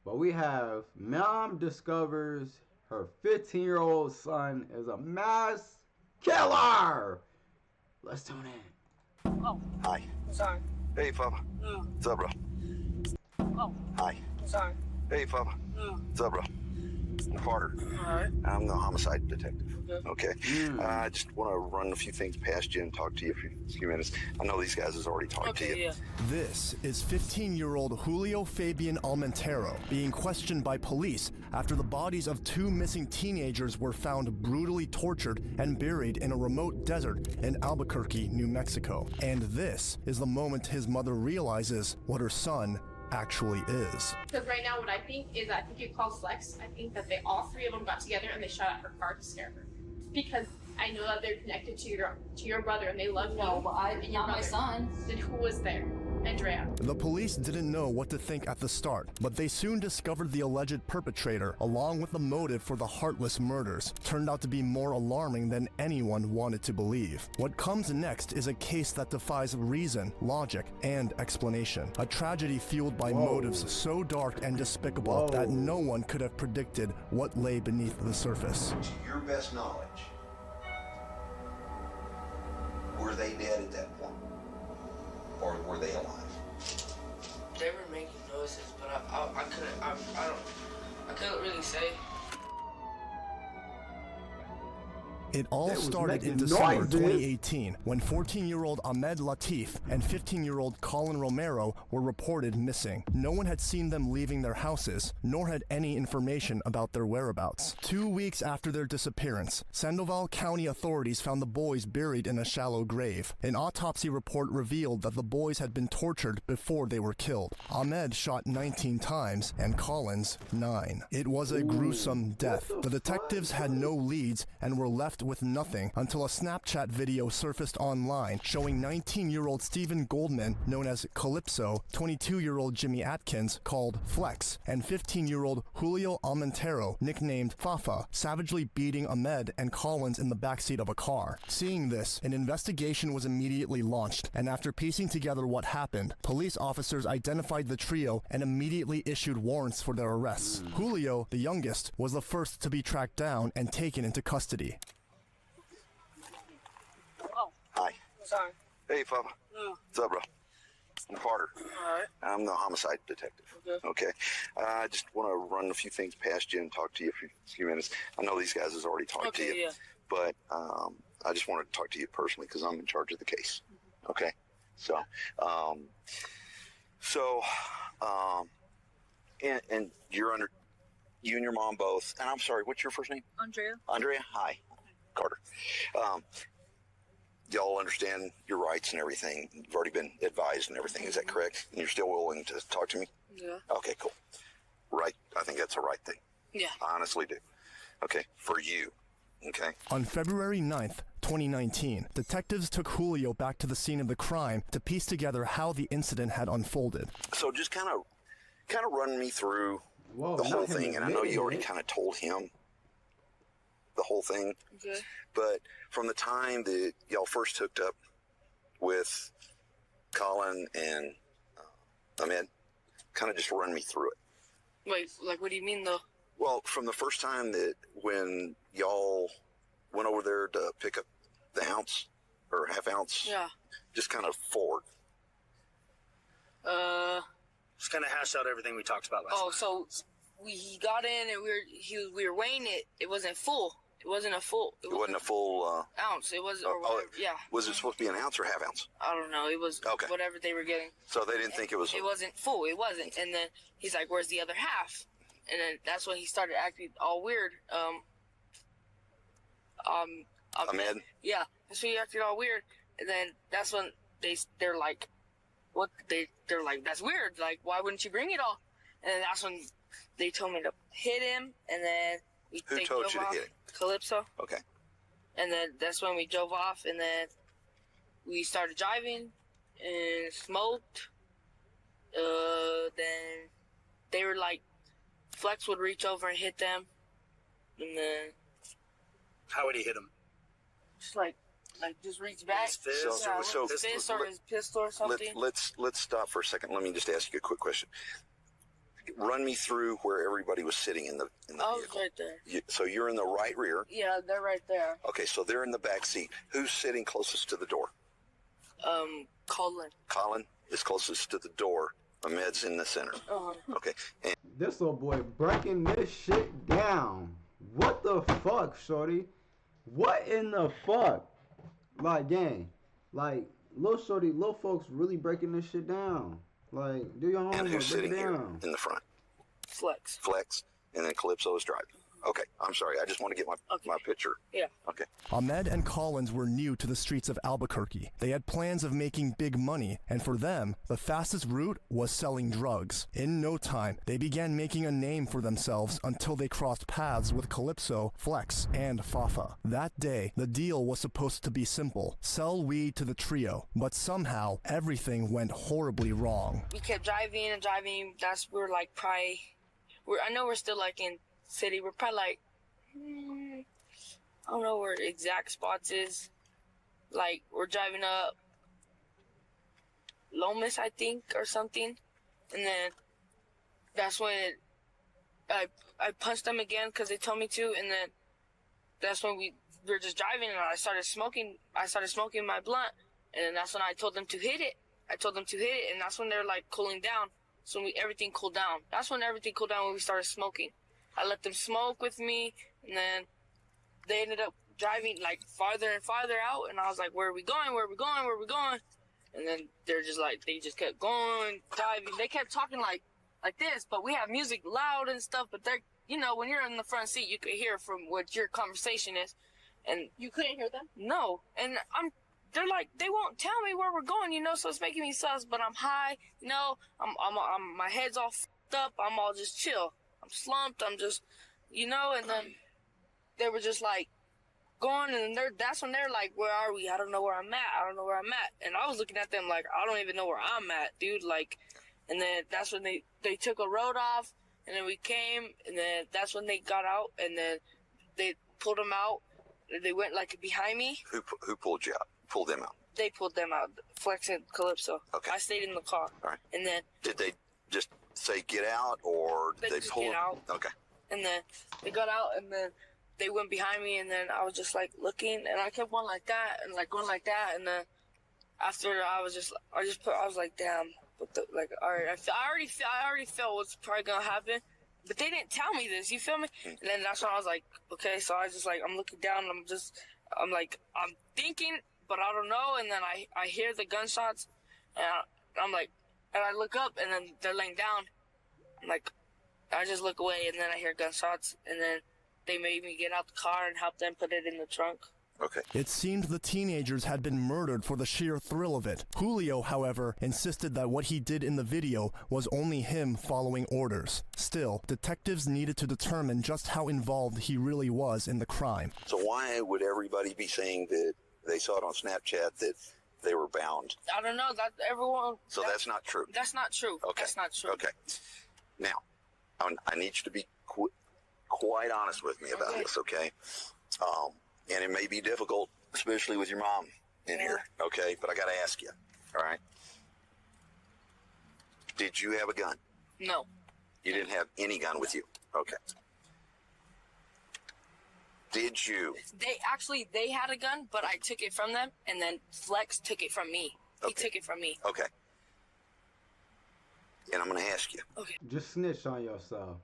But we have mom discovers her 15-year-old son is a mass killer. Let's tune in. Oh. Hi. Sorry. Hey, Papa. No. What's up, bro? Oh. Hi. Sorry. Hey, Papa. No. What's up, bro? Carter. Alright. I'm the homicide detective. Okay. I just want to run a few things past you and talk to you for a few minutes. I know these guys has already talked to you. Yeah. This is 15-year-old Julio Fabian Almentero being questioned by police after the bodies of two missing teenagers were found brutally tortured and buried in a remote desert in Albuquerque, New Mexico. And this is the moment his mother realizes what her son actually is. Because right now what I think is, I think it calls Flex. I think that they all three of them got together and they shot at her car to scare her. Because I know that they're connected to your brother and they love you. No, but not my son. Then who was there? Andrea. The police didn't know what to think at the start, but they soon discovered the alleged perpetrator, along with the motive for the heartless murders. Turned out to be more alarming than anyone wanted to believe. What comes next is a case that defies reason, logic, and explanation. A tragedy fueled by motives so dark and despicable that no one could have predicted what lay beneath the surface. To your best knowledge, were they dead at that point? Or were they alive? They were making noises, but I couldn't really say. It all started in December 2018 when 14-year-old Ahmed Latif and 15-year-old Colin Romero were reported missing. No one had seen them leaving their houses, nor had any information about their whereabouts. 2 weeks after their disappearance, Sandoval County authorities found the boys buried in a shallow grave. An autopsy report revealed that the boys had been tortured before they were killed. Ahmed shot 19 times and Collins 9. It was a gruesome death. The detectives had no leads and were left with nothing until a Snapchat video surfaced online showing 19-year-old Stephen Goldman, known as Calypso, 22-year-old Jimmy Atkins, called Flex, and 15-year-old Julio Almentero, nicknamed Fafa, savagely beating Ahmed and Collins in the backseat of a car. Seeing this, an investigation was immediately launched, and after piecing together what happened, police officers identified the trio and immediately issued warrants for their arrests. Julio, the youngest, was the first to be tracked down and taken into custody. Oh. Hi. Sorry. Hey, Papa. No. What's up, bro? I'm Carter. Alright. I'm the homicide detective. Okay. I just want to run a few things past you and talk to you for a few minutes. I know these guys has already talked to you, but I just want to talk to you personally because I'm in charge of the case. Okay. So, and you're under, you and your mom both. And I'm sorry, what's your first name? Andrea. Andrea. Hi, Carter. Y'all understand your rights and everything. You've already been advised and everything. Is that correct? And you're still willing to talk to me? Yeah. Okay, cool. Right. I think that's the right thing. Yeah. I honestly do. Okay. For you. Okay. On February 9th, 2019, detectives took Julio back to the scene of the crime to piece together how the incident had unfolded. So just kind of run me through the whole thing. And I know you already kind of told him the whole thing. Okay. But from the time that y'all first hooked up with Colin and Ahmed, kind of just run me through it. Wait, like what do you mean though? Well, from the first time that when y'all went over there to pick up the ounce or half ounce, just kind of forward. Just kind of hash out everything we talked about last night. So he got in and we were weighing it. It wasn't full. It wasn't a full. It wasn't a full ounce. It was or whatever. Was it supposed to be an ounce or half ounce? I don't know. It was whatever they were getting. So they didn't think it was. It wasn't full. It wasn't. And then he's like, "Where's the other half?" And then that's when he started acting all weird. Ahmed? Yeah, that's when he acted all weird. And then that's when they're like, "What?" They're like, "That's weird. Like, why wouldn't you bring it all?" And then that's when they told me to hit him. And then Who told you to hit him? Calypso. Okay. And then that's when we drove off. And then we started driving and smoked. Then they were like, Flex would reach over and hit them. And then how would he hit him? Just like just reach back. His fist, his fist or his pistol or something. Let's stop for a second. Let me just ask you a quick question. Run me through where everybody was sitting in the vehicle. Right there. So you're in the right rear. Yeah, they're right there. Okay, so they're in the back seat. Who's sitting closest to the door? Colin. Colin is closest to the door. Ahmed's in the center. Okay. And this little boy breaking this shit down. What the fuck, shorty? What in the fuck? Like, gang. Like, little shorty, little folks really breaking this shit down. Like, do your homework. and who's sitting here down. in the front? Flex. Flex. And then Calypso is driving. Okay, I'm sorry. I just want to get my picture. Yeah. Okay. Ahmed and Collins were new to the streets of Albuquerque. They had plans of making big money, and for them, the fastest route was selling drugs. In no time, they began making a name for themselves until they crossed paths with Calypso, Flex, and Fafa. That day, the deal was supposed to be simple: sell weed to the trio, but somehow, everything went horribly wrong. We kept driving and driving. I know we're still like in city. We're probably like, I don't know where the exact spots is. Like, we're driving up Lomas, I think, or something. And then that's when I punched them again because they told me to. And then that's when we were just driving, and I started smoking my blunt. And then that's when I told them to hit it. And that's when they're like cooling down. So everything cooled down. That's when everything cooled down, when we started smoking. I let them smoke with me, and then they ended up driving like farther and farther out, and I was like, where are we going? And then they just kept going, driving. They kept talking like this, but we have music loud and stuff, but they're, when you're in the front seat, you could hear from what your conversation is. And You couldn't hear them? no, and they're like, they won't tell me where we're going, so it's making me sus, but I'm high, I'm my head's all f***ed up, I'm all just chill. I'm slumped, I'm just, and then they were just like going, and that's when they're like, where are we? I don't know where I'm at. And I was looking at them like, I don't even know where I'm at, dude. Like, and then that's when they took a road off, and then we came, and then that's when they got out, and then they pulled them out. They went like behind me. Who pulled you out? Pulled them out? They pulled them out, Flex and Calypso. Okay. I stayed in the car. All right. And then did they just say get out, or they they just pulled? get out. Okay. And then they got out, and then they went behind me, and then I was just like looking, and I kept going like that, and like going like that, and then after I was like, damn, what the, like, all right, I already felt what's probably gonna happen, but they didn't tell me this, you feel me? And then that's when I was like, okay, so I just like, I'm looking down, and I'm thinking, but I don't know, and then I hear the gunshots, and I'm like, and I look up, and then they're laying down. I'm like, I just look away, and then I hear gunshots, and then they made me get out the car and help them put it in the trunk. Okay. It seemed the teenagers had been murdered for the sheer thrill of it. Julio, however, insisted that what he did in the video was only him following orders. Still, detectives needed to determine just how involved he really was in the crime. So why would everybody be saying that they saw it on Snapchat that they were bound? I don't know. That everyone. So that's not true. That's not true. Okay. That's not true. Okay. Now, I need you to be quite honest with me about this, okay? And it may be difficult, especially with your mom in here, okay? But I got to ask you, all right? Did you have a gun? No. You didn't have any gun with you? Okay. Did you? They had a gun, but I took it from them, and then Flex took it from me. He took it from me. Okay. And I'm going to ask you. Okay. Just snitch on yourself.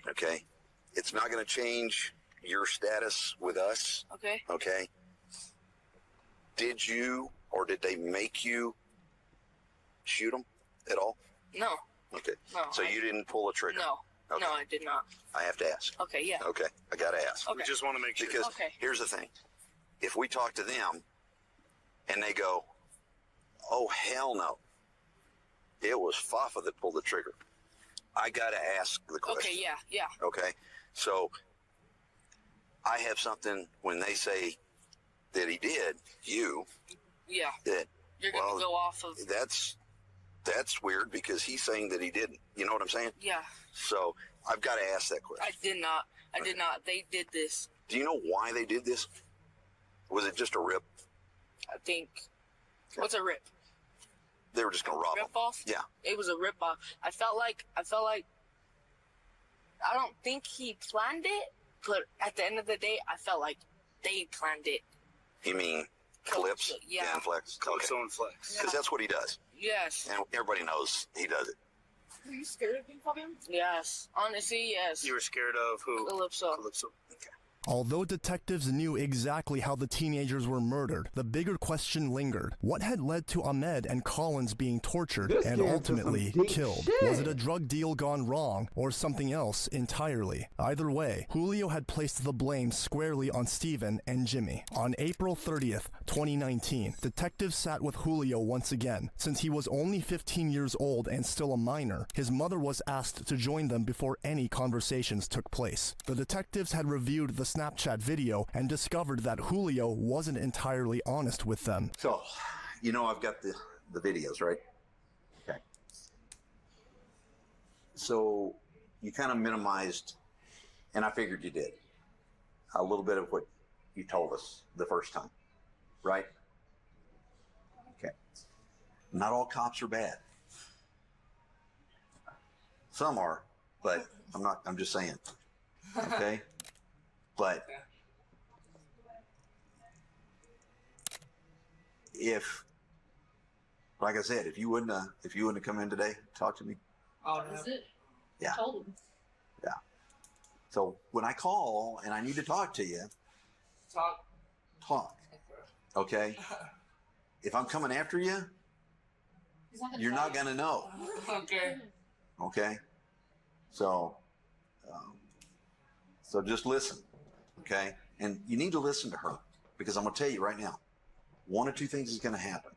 Okay. It's not going to change your status with us. Okay. Okay. Did you, or did they make you shoot them at all? No. Okay. No. So you didn't pull a trigger? No. Okay. No, I did not. I have to ask. Okay, yeah. Okay. I got to ask. Okay. We just want to make sure. Because here's the thing. If we talk to them and they go, oh, hell no, it was Fafa that pulled the trigger, I got to ask the question. Okay, yeah. Okay. So I have something when they say that he did, Yeah. that, You're going to go off of. That's weird because he's saying that he didn't. You know what I'm saying? Yeah. So I've got to ask that question. I did not. I did not. They did this. Do you know why they did this? Was it just a rip? I think. What's a rip? they were just gonna rob rip them. off. Yeah. It was a rip off. I felt like I don't think he planned it, but at the end of the day, I felt like they planned it. You mean Calypso? Yeah. And Flex. Calypso and Flex. Because that's what he does. Yes. And everybody knows he does it. Were you scared of being called him? Yes. Honestly, yes. You were scared of who? Calypso. Calypso. Okay. Although detectives knew exactly how the teenagers were murdered, the bigger question lingered. What had led to Ahmed and Collins being tortured and ultimately killed? Was it a drug deal gone wrong or something else entirely? Either way, Julio had placed the blame squarely on Steven and Jimmy. On April 30th, 2019, detectives sat with Julio once again. Since he was only 15 years old and still a minor, his mother was asked to join them before any conversations took place. The detectives had reviewed the Snapchat video and discovered that Julio wasn't entirely honest with them. So, you know, I've got the videos, right? Okay. So you kind of minimized, and I figured you did, a little bit of what you told us the first time, right? Okay. Not all cops are bad. Some are, but I'm just saying. Okay? But if, like I said, if you wouldn't have come in today, talk to me. Oh, is it? Yeah. I told him. Yeah. So when I call and I need to talk to you, talk. Okay. If I'm coming after you, you're not gonna know. Okay. Okay. So just listen. Okay? And you need to listen to her, because I'm going to tell you right now, one of two things is going to happen.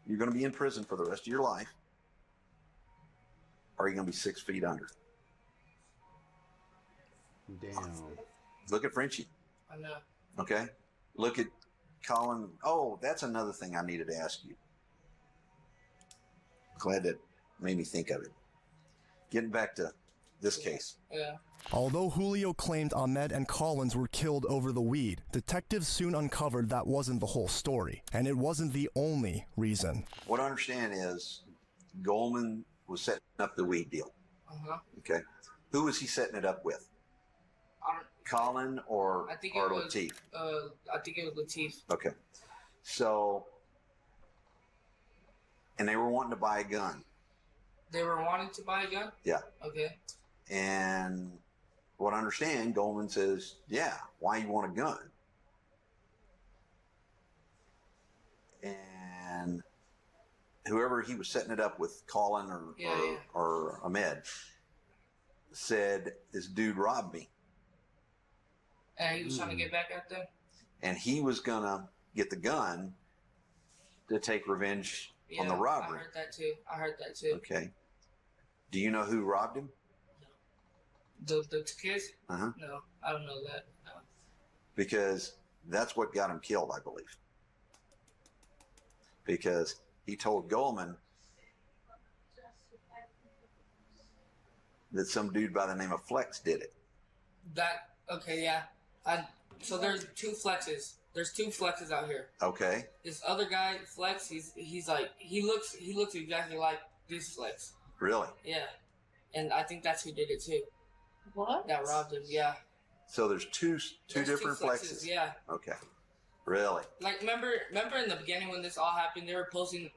You're going to be in prison for the rest of your life, or you're going to be 6 feet under. Damn. Look at Frenchie. I know. Okay? Look at Colin. Oh, that's another thing I needed to ask you. Glad that made me think of it. Getting back to this case. Yeah. Although Julio claimed Ahmed and Collins were killed over the weed, detectives soon uncovered that wasn't the whole story, and it wasn't the only reason. What I understand is Goldman was setting up the weed deal. Uh-huh. Okay. Who was he setting it up with? Colin or Latif? I think it was Latif. Okay. So, and they were wanting to buy a gun. They were wanting to buy a gun? Yeah. Okay. And what I understand, Goldman says, yeah, why you want a gun? And whoever he was setting it up with, Colin or Ahmed, said, this dude robbed me. And he was trying to get back at them? And he was going to get the gun to take revenge on the robbery. I heard that too. Okay. Do you know who robbed him? The kids? Uh-huh. No, I don't know that. No. Because that's what got him killed, I believe. Because he told Goldman that some dude by the name of Flex did it. Okay, yeah. So there's two Flexes. There's two Flexes out here. Okay. This other guy, Flex, he's like, he looks exactly like this Flex. Really? Yeah. And I think that's who did it too. What? That robbed him, yeah. So there's two different Flexes. Yeah. Okay. Really? Like, remember in the beginning when this all happened, they were posting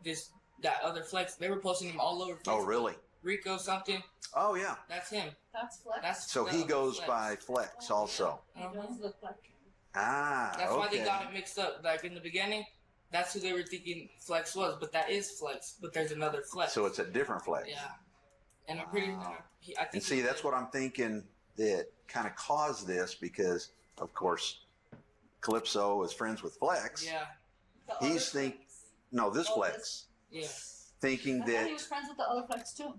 that other Flex, they were posting him all over Facebook. Oh, really? Rico something. Oh, yeah. That's him. That's Flex. So he goes by Flex also. He does look like him. Ah, That's okay. why they got it mixed up. Like, in the beginning, that's who they were thinking Flex was, but that is Flex. But there's another Flex. So it's a different Flex. Yeah. And I'm pretty... I think And see, that's what I'm thinking that kind of caused this, because, of course, Calypso is friends with Flex. Yeah. He's this Flex. Yeah. Thinking I thought that... he was friends with the other Flex too.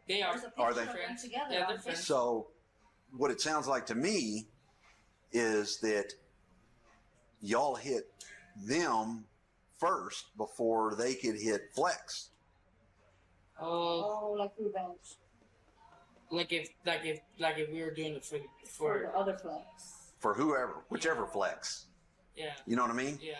They are. There's a picture Are they? of them together. Yeah, they're aren't they? friends. So what it sounds like to me is that y'all hit them first before they could hit Flex. Oh, like revenge. Like if we were doing it For for the other Flex. For whichever Flex. yeah. You know what I mean? Yeah.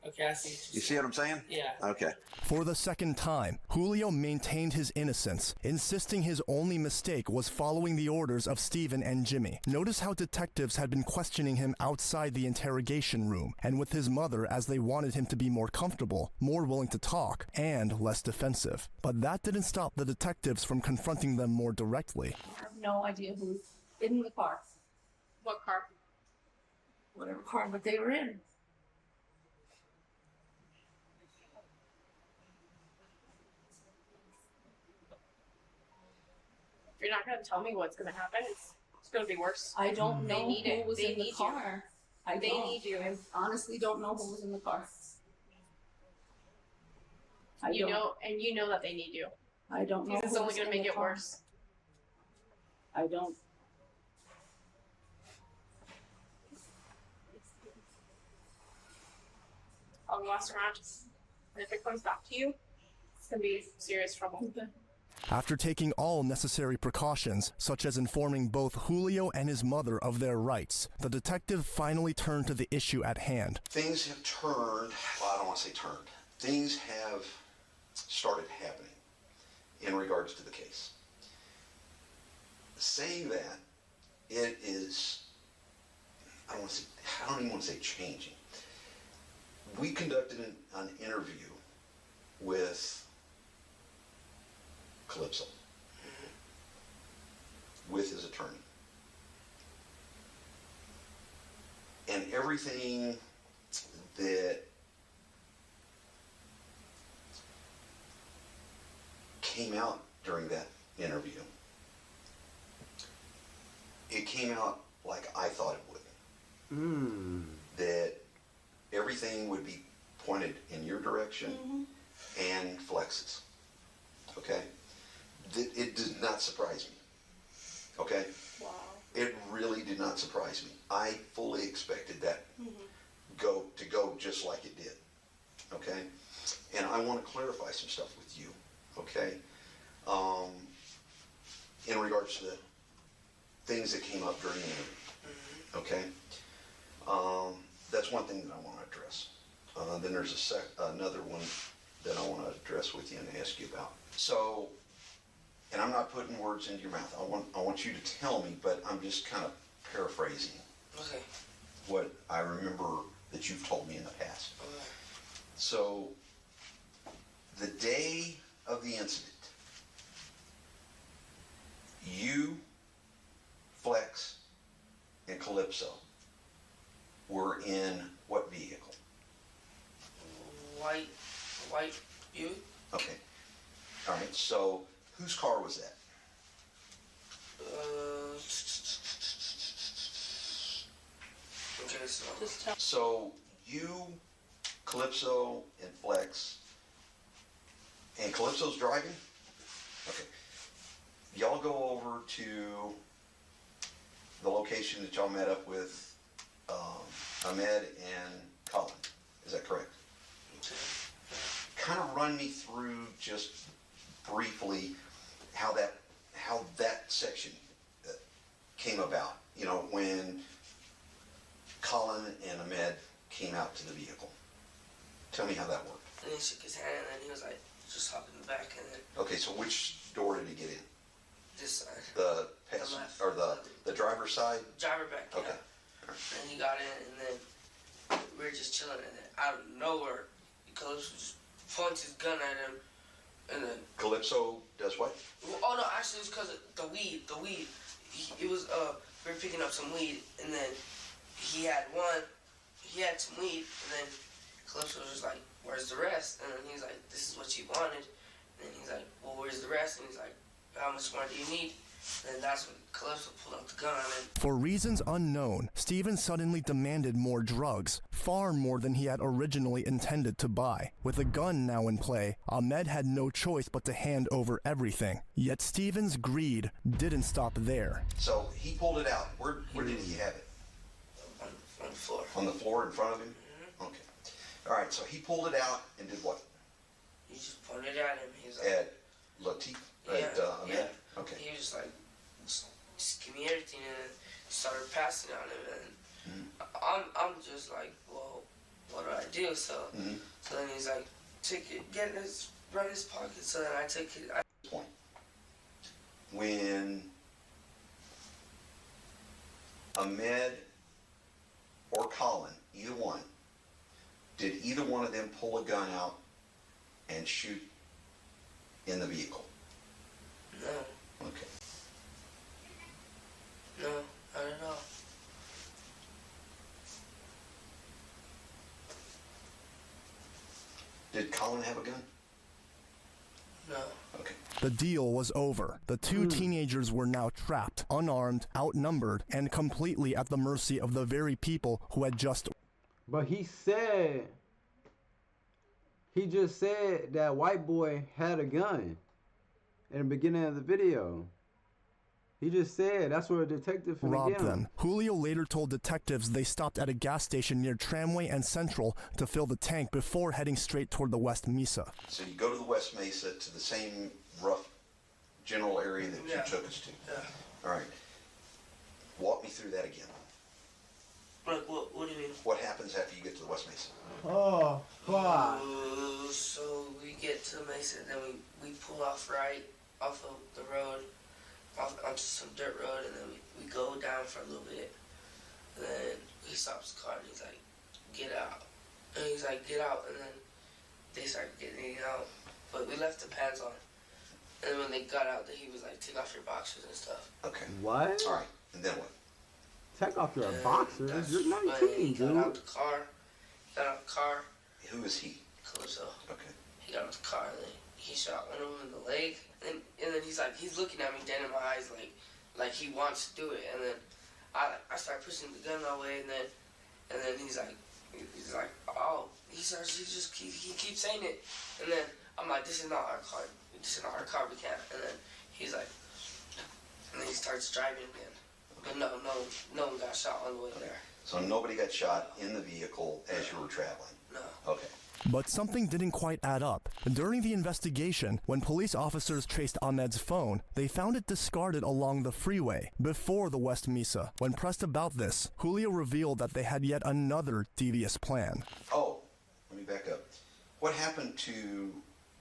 Okay, I see. You see what I'm saying? Yeah. Okay. For the second time, Julio maintained his innocence, insisting his only mistake was following the orders of Stephen and Jimmy. Notice how detectives had been questioning him outside the interrogation room, and with his mother as they wanted him to be more comfortable, more willing to talk, and less defensive. But that didn't stop the detectives from confronting them more directly. I have no idea who's in the car. What car? Whatever car that they were in. If you're not going to tell me what's going to happen, it's going to be worse. I don't know need who it. was They in the need car. I They don't. need you. I honestly don't know who was in the car. You know that they need you. I don't know. It's who only was going to in make the it car. worse. I don't. I'll go ask around. And if it comes back to you, it's going to be serious trouble. Okay. After taking all necessary precautions, such as informing both Julio and his mother of their rights, the detective finally turned to the issue at hand. Things have turned, well, I don't want to say turned. Things have started happening in regards to the case. Saying that, it is, I don't even want to say changing. We conducted an interview with Calypso, with his attorney. And everything that came out during that interview, it came out like I thought it would. That everything would be pointed in your direction and Flex's. Okay? It did not surprise me. Okay? Wow. It really did not surprise me. I fully expected that to go just like it did. Okay? And I want to clarify some stuff with you. Okay? In regards to the things that came up during the interview. Okay? That's one thing that I want to address. Then there's another one that I want to address with you and ask you about. So, and I'm not putting words into your mouth. I want you to tell me, but I'm just kind of paraphrasing what I remember that you've told me in the past. So, the day of the incident, you, Flex, and Calypso were in what vehicle? White Buick. Okay. All right. So, whose car was that? Okay, so Just tell. So, you, Calypso, and Flex, and Calypso's driving? Okay. Y'all go over to the location that y'all met up with Ahmed and Colin. Is that correct? Kind of run me through just briefly how that section came about. You know, when Colin and Ahmed came out to the vehicle. Tell me how that worked. and he shook his hand, and then he was like, just hop in the back, and then Okay, so which door did he get in? this side, The passenger left. or the driver's side? driver back. Yeah. Okay. And he got in, and then we were just chilling, and then out of nowhere, Calypso just points his gun at him, and then Calypso does what? oh no, actually it was because of the weed. It was we were picking up some weed, and then he had some weed, and then Calypso was just like, where's the rest? And then he's like, this is what you wanted. And then he's like, well, where's the rest? And he's like, how much more do you need? And that's when Calypso pulled out the gun. And For reasons unknown, Steven suddenly demanded more drugs, far more than he had originally intended to buy. With a gun now in play, Ahmed had no choice but to hand over everything. Yet Steven's greed didn't stop there. So he pulled it out. Where did he have it? on the floor. On the floor in front of him? Okay. All right, so he pulled it out and did what? He just pointed at him. He was like, At Latif? At Ahmed? yeah. Okay. He was just like, just give me everything, and then started passing on him. And I'm just like, well, what do I do? So, so then he's like, take it, get it, right in his pocket. So then I took it. Point. When Ahmed or Colin, either one, did either one of them pull a gun out and shoot in the vehicle? No. Okay. No, not at all. Did Colin have a gun? No. Okay. The deal was over. The two teenagers were now trapped, unarmed, outnumbered, and completely at the mercy of the very people who had just... But he just said that white boy had a gun in the beginning of the video. He just said that's where a detective robbed them. Julio later told detectives they stopped at a gas station near Tramway and Central to fill the tank before heading straight toward the West Mesa. So you go to the West Mesa, to the same rough general area that you took us to. Yeah. All right. Walk me through that again. Like, what do you mean? What happens after you get to the West Mesa? Oh, fuck. So we get to the Mesa, then we pull off right off of the road, onto some dirt road, and then we go down for a little bit. And then he stops the car and he's like, get out. And he's like, get out, and then they start getting out. But we left the pants on. And when they got out, he was like, take off your boxers and stuff. Okay. What? All right. And then what? Take off your And boxers. You're when 19, he got dude. out the car. Got out the car. Who is he? Calypso. Okay. He got out the car and then he shot one of them in the leg. And then he's like, he's looking at me dead in my eyes like he wants to do it. And then I start pushing the gun away, and then he's like, oh, he keeps saying it. And then I'm like, this is not our car. This is not our car. We can't. And then he's like, and then he starts driving again. But no one got shot on the way there. So nobody got shot in the vehicle as you were traveling? No. Okay. But something didn't quite add up. During the investigation, when police officers traced Ahmed's phone, they found it discarded along the freeway before the West Mesa. When pressed about this, Julio revealed that they had yet another devious plan. Oh, let me back up. What happened to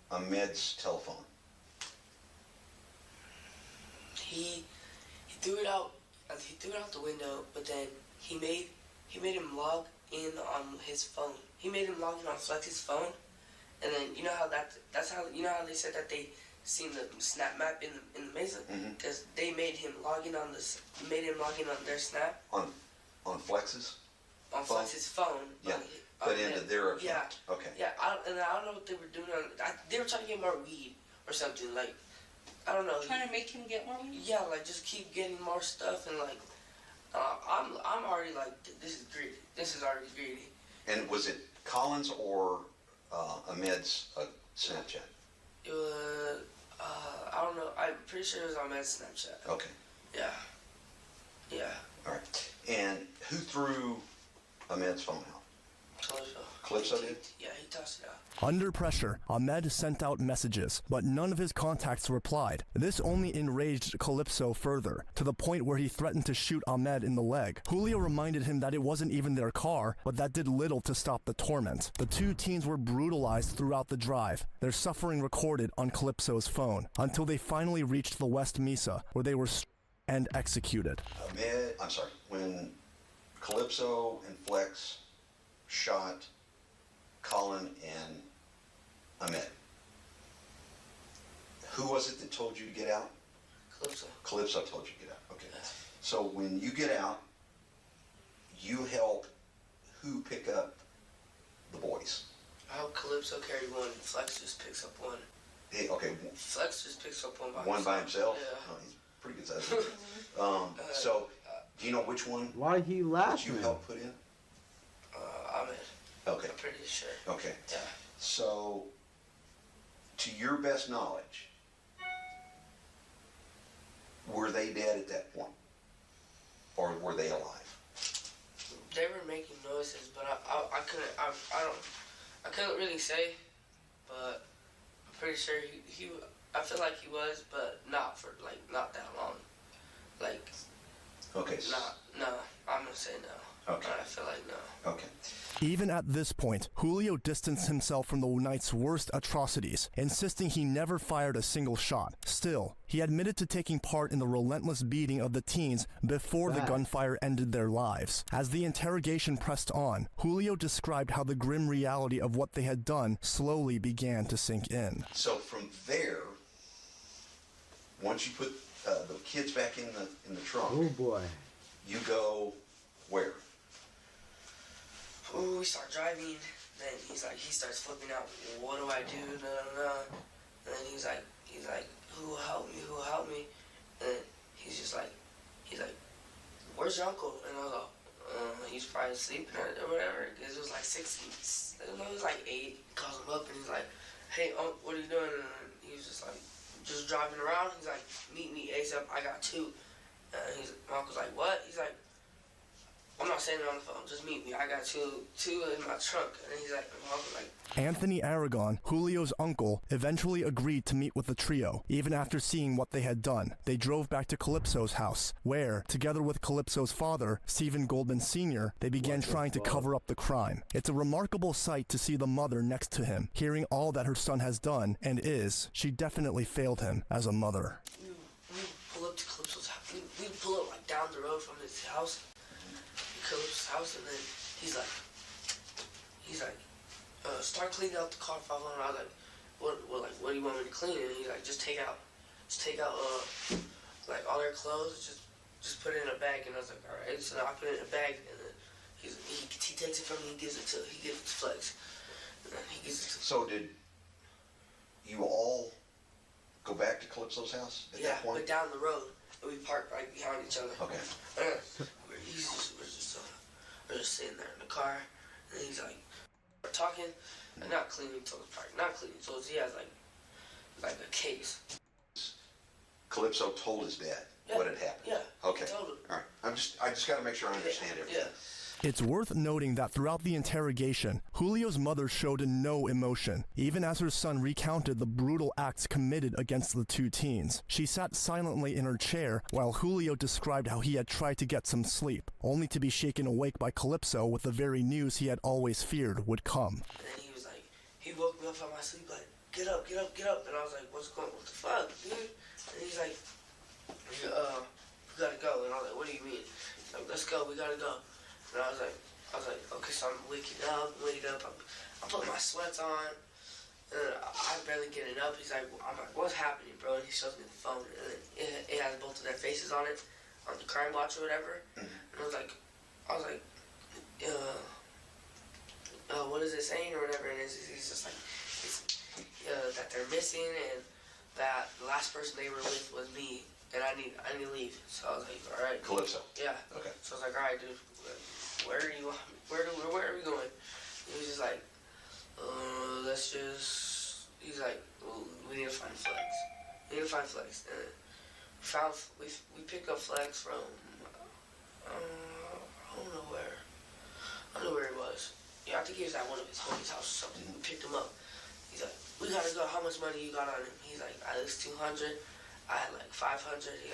Ahmed's telephone? He threw it out. He threw it out the window, but then he made him log in on his phone. He made him log in on Flex's phone, and then you know how that's how you know how they said that they seen the snap map in the Mesa, because they made him log in on their snap On Flex's? on phone? Flex's phone. Yeah. But into their account. Yeah. Okay. Yeah, I don't know what they were doing. They were trying to get more weed or something. Like, I don't know. Trying to make him get more weed? Yeah, like just keep getting more stuff, and like I'm already like, this is greedy. This is already greedy. And was it Collins or Ahmed's Snapchat? It was I don't know. I'm pretty sure it was on Ahmed's Snapchat. Okay. Yeah. Yeah. All right. And who threw Ahmed's phone out? Calypso. Calypso did? Yeah, he tossed it out. Under pressure, Ahmed sent out messages, but none of his contacts replied. This only enraged Calypso further, to the point where he threatened to shoot Ahmed in the leg. Julio reminded him that it wasn't even their car, but that did little to stop the torment. The two teens were brutalized throughout the drive, their suffering recorded on Calypso's phone, until they finally reached the West Mesa, where they were and executed. When Calypso and Flex shot Colin and Ahmed, who was it that told you to get out? Calypso. Calypso told you to get out. Okay. So when you get out, you help who pick up the boys? I help Calypso carry one, and Flex just picks up one. Hey, okay. Flex just picks up one by himself. One by himself? Yeah. Oh, he's pretty good size. So, do you know which one? Why he laughing? Did you help put in? Ahmed. Okay. I'm pretty sure. Okay. Yeah. So, to your best knowledge, were they dead at that point? Or were they alive? They were making noises, but I couldn't really say, but I'm pretty sure I feel like he was, but not that long. Like, okay. no, I'm gonna say no. Okay. I feel like no. Okay. Even at this point, Julio distanced himself from the night's worst atrocities, insisting he never fired a single shot. Still, he admitted to taking part in the relentless beating of the teens before the gunfire ended their lives. As the interrogation pressed on, Julio described how the grim reality of what they had done slowly began to sink in. So from there, once you put the kids back in the trunk, Oh boy. you go where? Ooh, we start driving. Then he starts flipping out. What do I do? No. And then he's like, who will help me? Who will help me? And then he's like, where's your uncle? And I was like, he's probably sleeping or whatever. It was like 6. It was like 8. Calls him up and he's like, hey, what are you doing? And he was just like, just driving around. He's like, meet me ASAP. I got 2. And my uncle's like, what? He's like, I'm not saying it on the phone. Just meet me. I got two in my trunk. And he's like, my uncle's like. Anthony Aragon, Julio's uncle, eventually agreed to meet with the trio. Even after seeing what they had done, they drove back to Calypso's house, where, together with Calypso's father, Stephen Goldman Sr., they began trying to cover up the crime. It's a remarkable sight to see the mother next to him, hearing all that her son has done, and she definitely failed him as a mother. We pull up to Calypso's house. We pull up like down the road from his house. Calypso's house, and then he's like, start cleaning out the car, 500. I was like, what do you want me to clean? And he's like, just take out, like all their clothes, just put it in a bag. And I was like, all right. So I put it in a bag, and then he takes it from me, he gives it to Flex, and then he gives it to. So did you all go back to Calypso's house at that point? But down the road, and we parked right behind each other. Okay. We're just sitting there in the car, and he's like, we're talking, and not cleaning toes, not cleaning toes. He has like a case. Calypso told his dad what had happened. Yeah. Okay. He told him. All right. I just got to make sure I understand everything. Yeah. It's worth noting that throughout the interrogation, Julio's mother showed no emotion, even as her son recounted the brutal acts committed against the 2 teens. She sat silently in her chair while Julio described how he had tried to get some sleep, only to be shaken awake by Calypso with the very news he had always feared would come. And then he was like, he woke me up from my sleep like, get up. And I was like, what the fuck, dude? And he's like, we gotta go. And I was like, what do you mean? He's like, let's go, we gotta go. And I was like, okay, so I'm waking up. I put my sweats on, and I'm barely getting up. I'm like, what's happening, bro? And he shows me the phone, and it has both of their faces on it, on the crime watch or whatever. And I was like, what is it saying or whatever? And he's just like, that they're missing, and that the last person they were with was me, and I need to leave. So I was like, all right. Calypso. Yeah. Okay. So I was like, all right, dude. Where are we going? He was just like, he's like, well, we need to find Flex. And we picked up Flex from, I don't know where he was. Yeah, I think he was at one of his homies' house or something. We picked him up. He's like, we gotta go. How much money you got on him? He's like, at least 200. I had like 500. He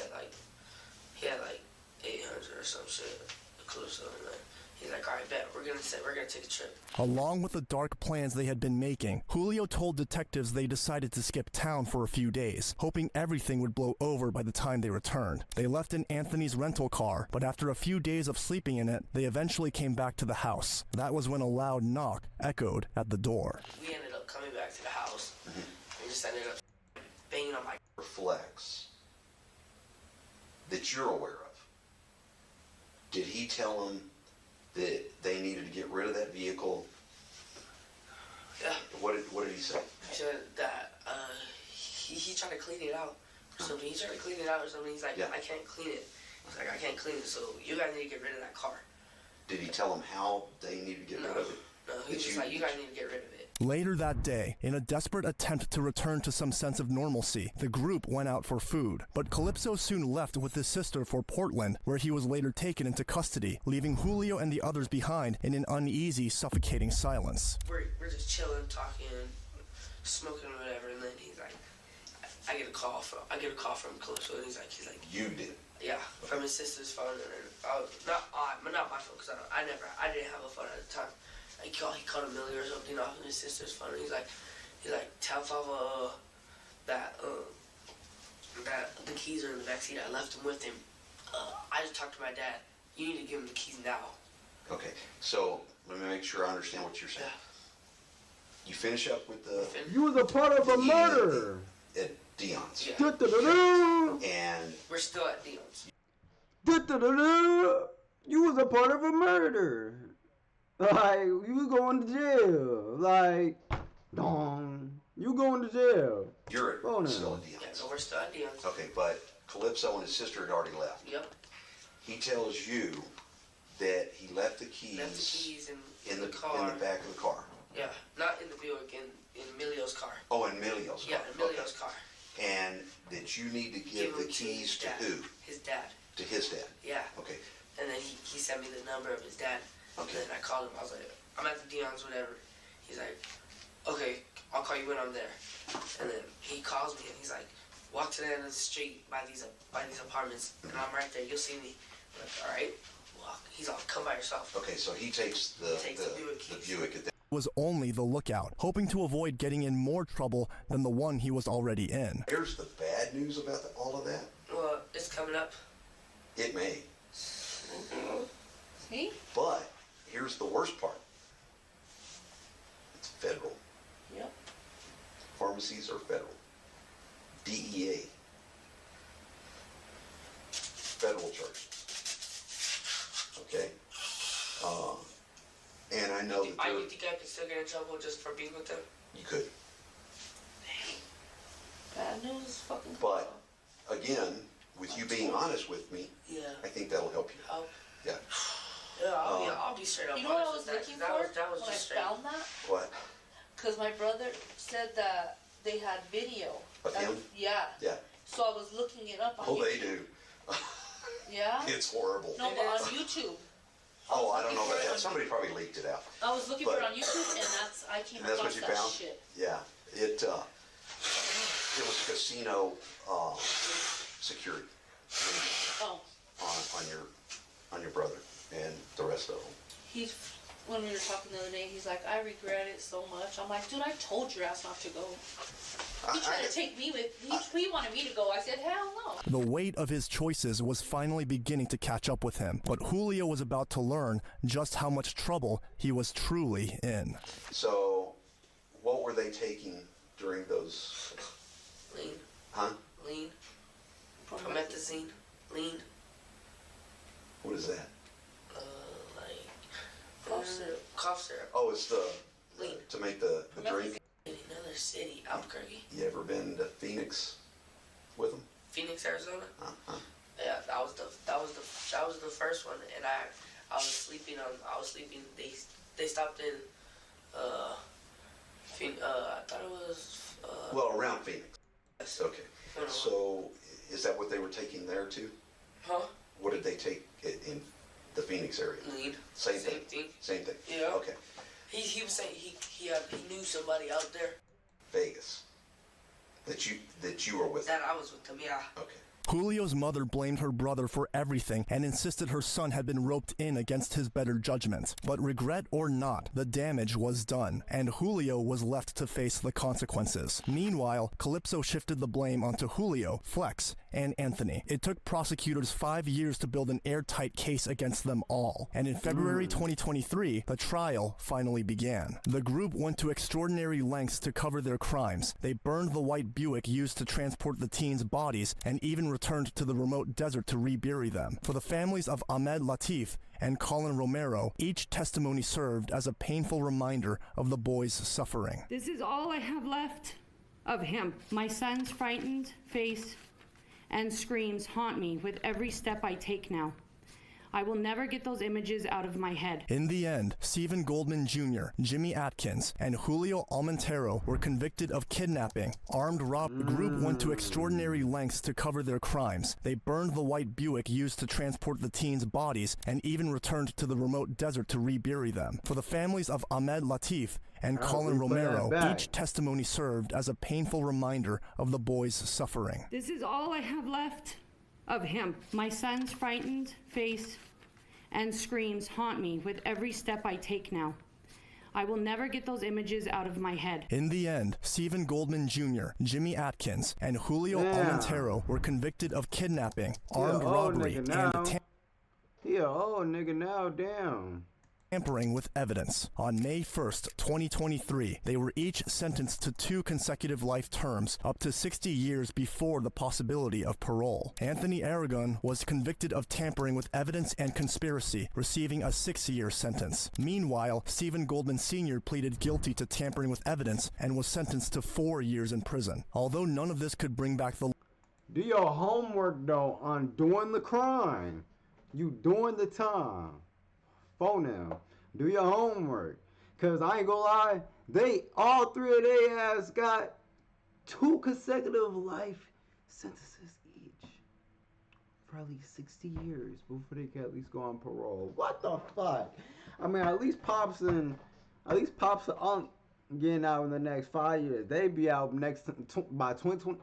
had like 800 or some shit. Calypso, and then he's like, all right, bet, we're gonna take a trip. Along with the dark plans they had been making, Julio told detectives they decided to skip town for a few days, hoping everything would blow over by the time they returned. They left in Anthony's rental car, but after a few days of sleeping in it, they eventually came back to the house. That was when a loud knock echoed at the door. We ended up coming back to the house, and just ended up banging on my Flex that you're aware of. Did he tell them that they needed to get rid of that vehicle? Yeah. What did he say? He said that he tried to clean it out or something. He's like, I can't clean it. He's like, I can't clean it, so you guys need to get rid of that car. Did he tell them how they needed to get rid of it? No, he was just like, you guys need to get rid of it. Later that day, in a desperate attempt to return to some sense of normalcy, the group went out for food. But Calypso soon left with his sister for Portland, where he was later taken into custody, leaving Julio and the others behind in an uneasy, suffocating silence. We're just chilling, talking, smoking or whatever, and then he's like, I get a call from Calypso, and he's like, You did. yeah, from his sister's phone, and then not my phone, because I didn't have a phone at the time. He called Amelia or something off of his sister's phone, and he's like, tell Fava that the keys are in the backseat. I left them with him. I just talked to my dad. You need to give him the keys now. Okay, so let me make sure I understand what you're saying. Yeah. You finish up with the You was a part of a murder. at Dion's, Yeah. Du-du-du-du. and We're still at Dion's. Du-du-du-du. You was a part of a murder. Like, you going to jail. Like, dong. You going to jail. you're Oh, no. still at Yeah, Dion's. so we're still at Dion's. Okay, but Calypso and his sister had already left. Yep. He tells you that he left the keys, Left the keys in the car. in the back of the car. Yeah, not in the Buick, in Emilio's car. Oh, in Emilio's Yeah, car. Emilio's car. And that you need to give him the to keys his to dad. who? His dad. To his dad. Yeah. Okay. And then he sent me the number of his dad. Okay. And then I called him. I was like, I'm at the Dion's, whatever. He's like, okay, I'll call you when I'm there. And then he calls me and he's like, walk to the end of the street by these apartments, and I'm right there. You'll see me. I'm like, all right. Walk. He's all, come by yourself. Okay, so he takes the Buick the keys. Buick at that. Was only the lookout, hoping to avoid getting in more trouble than the one he was already in. Here's the bad news about all of that. Well, it's coming up. It may. See? But here's the worst part. It's federal. Yep. Pharmacies are federal. DEA. Federal charges. Okay? And I know that You think I could still get in trouble just for being with them? you could. Bad news is fucking. But again, with you being honest with me, Yeah. I think that'll help you. Help. Yeah. Yeah, I'll be straight up. You know what I honest was with looking that. for That was when I just straight. found that? What? Because my brother said that they had video. Of him? Yeah. Yeah. So I was looking it up on Oh, YouTube. they do. Yeah? It's horrible. No, but on YouTube. Oh, I don't know about that. Somebody probably leaked it out. I was looking for it on YouTube, and I came And that's across what you that found? shit. Yeah. It was casino security Oh, on your brother and the rest of them. when we were talking the other day, he's like, I regret it so much. I'm like, dude, I told your ass not to go. He tried to take me with, he wanted me to go. I said, hell no. The weight of his choices was finally beginning to catch up with him, but Julio was about to learn just how much trouble he was truly in. So, what were they taking during those? Lean. Huh? Lean. Promethazine. Lean. What is that? Cough syrup. Cough syrup. Oh, it's the Lean. to make the drink. In another city, Albuquerque. You ever been to Phoenix with them? Phoenix, Arizona. Uh-huh. Yeah, that was the first one, and I was sleeping. They stopped in. I thought it was. Well, around Phoenix. Yes. Okay. So, is that what they were taking there too? Huh? What did they take in the Phoenix area? Lean. Same Same thing. thing. Same thing. Yeah. Okay. He was saying he knew somebody out there. Vegas. That you were with. That I was with him. Yeah. Okay. Julio's mother blamed her brother for everything and insisted her son had been roped in against his better judgment. But regret or not, the damage was done, and Julio was left to face the consequences. Meanwhile, Calypso shifted the blame onto Julio, Flex, and Anthony. It took prosecutors 5 years to build an airtight case against them all, and in February 2023, the trial finally began. The group went to extraordinary lengths to cover their crimes. They burned the white Buick used to transport the teens' bodies and even returned to the remote desert to rebury them. For the families of Ahmed Latif and Colin Romero, each testimony served as a painful reminder of the boys' suffering. This is all I have left of him. My son's frightened face and screams haunt me with every step I take now. I will never get those images out of my head. In the end, Stephen Goldman Jr., Jimmy Atkins, and Julio Almontero were convicted of kidnapping. Armed robbery. The group went to extraordinary lengths to cover their crimes. They burned the white Buick used to transport the teens' bodies and even returned to the remote desert to rebury them. For the families of Ahmed Latif and Colin Romero, each testimony served as a painful reminder of the boys' suffering. This is all I have left of him. My son's frightened face and screams haunt me with every step I take now. I will never get those images out of my head. In the end, Stephen Goldman Jr., Jimmy Atkins, and Julio Almontero were convicted of kidnapping, armed robbery, and nigga now, damn. Tampering with evidence. On May 1st, 2023, they were each sentenced to 2 consecutive life terms, up to 60 years before the possibility of parole. Anthony Aragon was convicted of tampering with evidence and conspiracy, receiving a 6-year sentence. Meanwhile, Stephen Goldman Sr. pleaded guilty to tampering with evidence and was sentenced to 4 years in prison. Although none of this could bring back the... Do your homework, though, on doing the crime. You doing the time. Phone them. Do your homework. Cause I ain't gonna lie, all 3 of they ass got 2 consecutive life sentences each. For at least 60 years before they can at least go on parole. What the fuck? I mean, at least Pops are getting out in the next 5 years. They be out by 2020.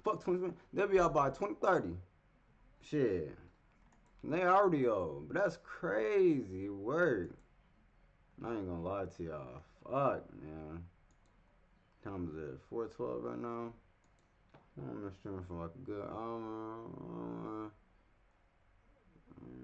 Fuck 2020. They'll be out by 2030. Shit. They already old, but that's crazy work. I ain't gonna lie to y'all. Fuck, man. Time is it? 4:12 right now. I'm streaming for like a good hour.